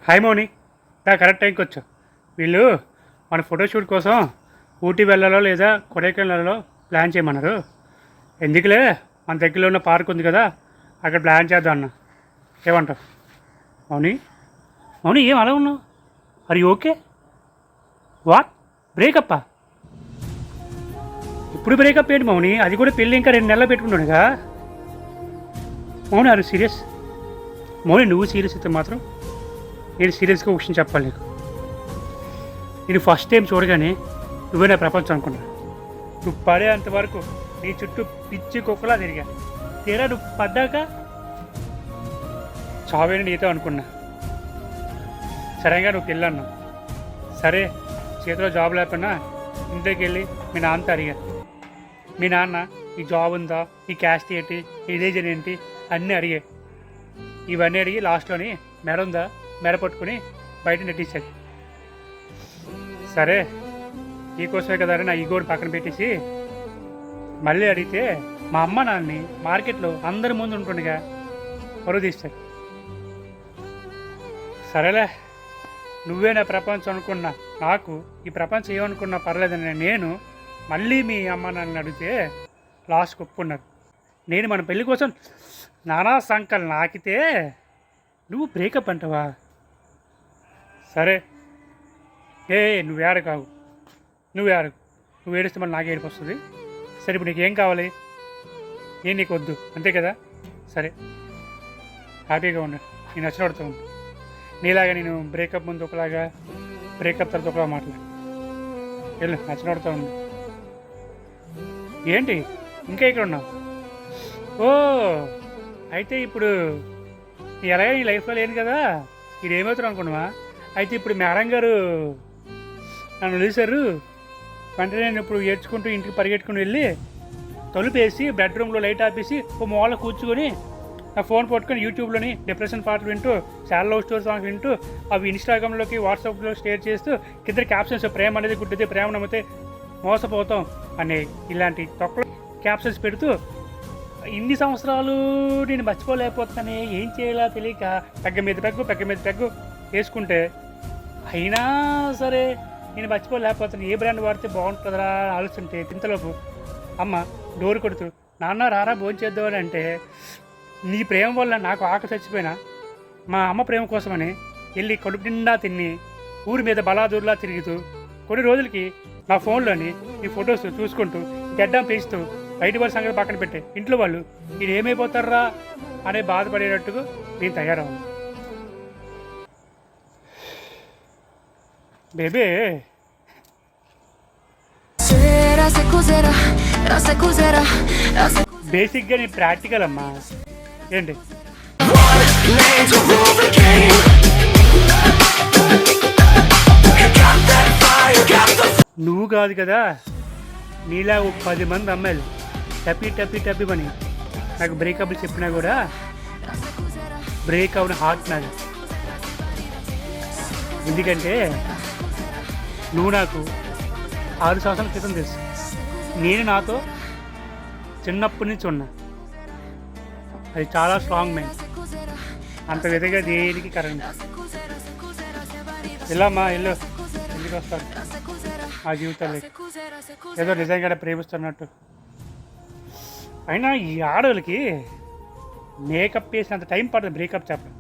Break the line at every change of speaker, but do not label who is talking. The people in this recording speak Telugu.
హాయ్ మౌని, కరెక్ట్ టైంకి వచ్చావు. వీళ్ళు మన ఫోటోషూట్ కోసం ఊటీ వెళ్ళాలో లేదా కొడైకెనాల్ వెళ్ళాలో ప్లాన్ చేయమన్నారు. ఎందుకులే, మన దగ్గరలో ఉన్న పార్క్ ఉంది కదా, అక్కడ ప్లాన్ చేద్దాం అన్న. ఏమంటావు మౌని? మౌని ఏం అలా ఉన్నావు? అరే ఓకే వాట్ బ్రేకప్పా? ఇప్పుడు బ్రేకప్ ఏంటి మౌని? అది కూడా పెళ్ళి ఇంకా 2 నెలలు పెట్టుకుంటాడుగా. మౌని ఆరు సీరియస్? మౌని నువ్వు సీరియస్ అయితే మాత్రం నేను సీరియస్గా ఒక విషయం చెప్పాలి నీకు. నేను ఫస్ట్ టైం చూడగానే నువ్వే నా ప్రపంచం అనుకున్నా. నువ్వు పడేంతవరకు నీ చుట్టూ పిచ్చి కుక్కలా తిరిగా. తీరా నువ్వు పడ్డాక చావేని నీతో అనుకున్నా. సరేగా నువ్వు వెళ్ళాను. సరే చేతిలో జాబ్ లేకపోయినా ఇంట్లోకి వెళ్ళి మీ నాన్నతో అడిగా. మీ నాన్న ఈ జాబ్ ఉందా, ఈ క్యాస్ట్ ఏంటి, ఈ రిలీజన్ ఏంటి అన్నీ అడిగే. ఇవన్నీ అడిగి లాస్ట్లోని మెడ ఉందా, మెడ పట్టుకుని బయట నెట్టించాడు. సరే నీకోసమే కదా నా ఈగోని పక్కన పెట్టేసి మళ్ళీ అడిగితే మా అమ్మ నాన్నని మార్కెట్లో అందరి ముందు ఉంటుండగా పరువు తీస్తాడు. సరేలే, నువ్వే నా ప్రపంచం అనుకున్నా, నాకు ఈ ప్రపంచం ఏమనుకున్నా పర్లేదని నేను మళ్ళీ మీ అమ్మ నాన్నని అడిగితే లాస్ట్ ఒప్పుకున్నారు. నేను మన పెళ్ళి కోసం నానా సంకలు నాకితే నువ్వు బ్రేకప్ అంటావా? సరే నువ్వు ఏడ కావు, నువ్వు ఏడిస్తే మళ్ళీ నాకు ఏడుపు వస్తుంది. సరే ఇప్పుడు నీకేం కావాలి? నేను నీకు వద్దు అంతే కదా. సరే హ్యాపీగా ఉన్నా, నేను నచ్చినడుతూ ఉన్నా. నీలాగా నేను బ్రేకప్ ముందు ఒకలాగా, బ్రేకప్ తర్వాత ఒకలా మాట్లాడు. వెళ్ళు, నచ్చినడుతూ ఉన్నా. ఏంటి ఇంకా ఇక్కడ ఉన్నావు? ఓ అయితే ఇప్పుడు ఎలాగ నీ లైఫ్లో లేను కదా, ఇది ఏమవుతారు అనుకున్నావా? అయితే ఇప్పుడు మేడం గారు నన్ను వదిలేశారు. వెంటనే నేను ఇప్పుడు ఏడ్చుకుంటూ ఇంటికి పరిగెట్టుకుని వెళ్ళి తలుపేసి బెడ్రూమ్లో లైట్ ఆపేసి ఓ మూల కూర్చుకొని నా ఫోన్ పట్టుకొని యూట్యూబ్లోని డిప్రెషన్ పాటలు వింటూ, చాలా లవ్ స్టోరీ సాంగ్స్ వింటూ, అవి ఇన్స్టాగ్రామ్లోకి వాట్సాప్లో షేర్ చేస్తూ కింద క్యాప్షన్స్ ప్రేమ అనేది గుడ్డితే, ప్రేమ నమ్మితే మోసపోతాం అనే ఇలాంటి తొక్కలు క్యాప్షన్స్ పెడుతూ ఇన్ని సంవత్సరాలు నేను మర్చిపోలేకపోతానే, ఏం చేయాలా తెలియక పెగ్గ మీద పెగ్గు వేసుకుంటే అయినా సరే నేను మర్చిపోలేకపోతాను. ఏ బ్రాండ్ వాడితే బాగుంటుందా ఆలోచింటే తింతలోపు అమ్మ డోర్ కొడుతూ నాన్న రారా భోంచేద్దామని అంటే, నీ ప్రేమ వల్ల నాకు ఆకలి చచ్చిపోయినా మా అమ్మ ప్రేమ కోసమని వెళ్ళి కడుపు నిండా తిని ఊరి మీద బలాదూర్లా తిరుగుతూ కొన్ని రోజులకి నా ఫోన్లోని ఈ ఫొటోస్ చూసుకుంటూ గడ్డం పెంచుతూ బయట వారి సంగతి పక్కన పెట్టే ఇంట్లో వాళ్ళు ఇది ఏమైపోతారా అనే బాధపడేటట్టుగా నేను తయారవును. బేబే బేసిక్గా నేను ప్రాక్టికల్ అమ్మా. ఏంటి నువ్వు కాదు కదా, నీలా 10 మంది అమ్మాయిలు టపి పని నాకు బ్రేకప్లు చెప్పినా కూడా బ్రేక్ అవున హార్ట్ నాది. ఎందుకంటే నువ్వు నాకు 6 సంవత్సరాల క్రితం తెలుసు. నేను నాతో చిన్నప్పటి నుంచి ఉన్నా. అది చాలా స్ట్రాంగ్ మైండ్, అంత విధంగా దేనికి కరెంట్. వెళ్ళమ్మా వెళ్ళు, ఎందుకు వస్తాను ఆ జీవితాలు ఏదో నిజంగానే ప్రేమిస్తున్నట్టు. అయినా ఈ ఆడవాళ్ళకి మేకప్ వేసినంత టైం పడుతుంది బ్రేకప్ చెప్పడం.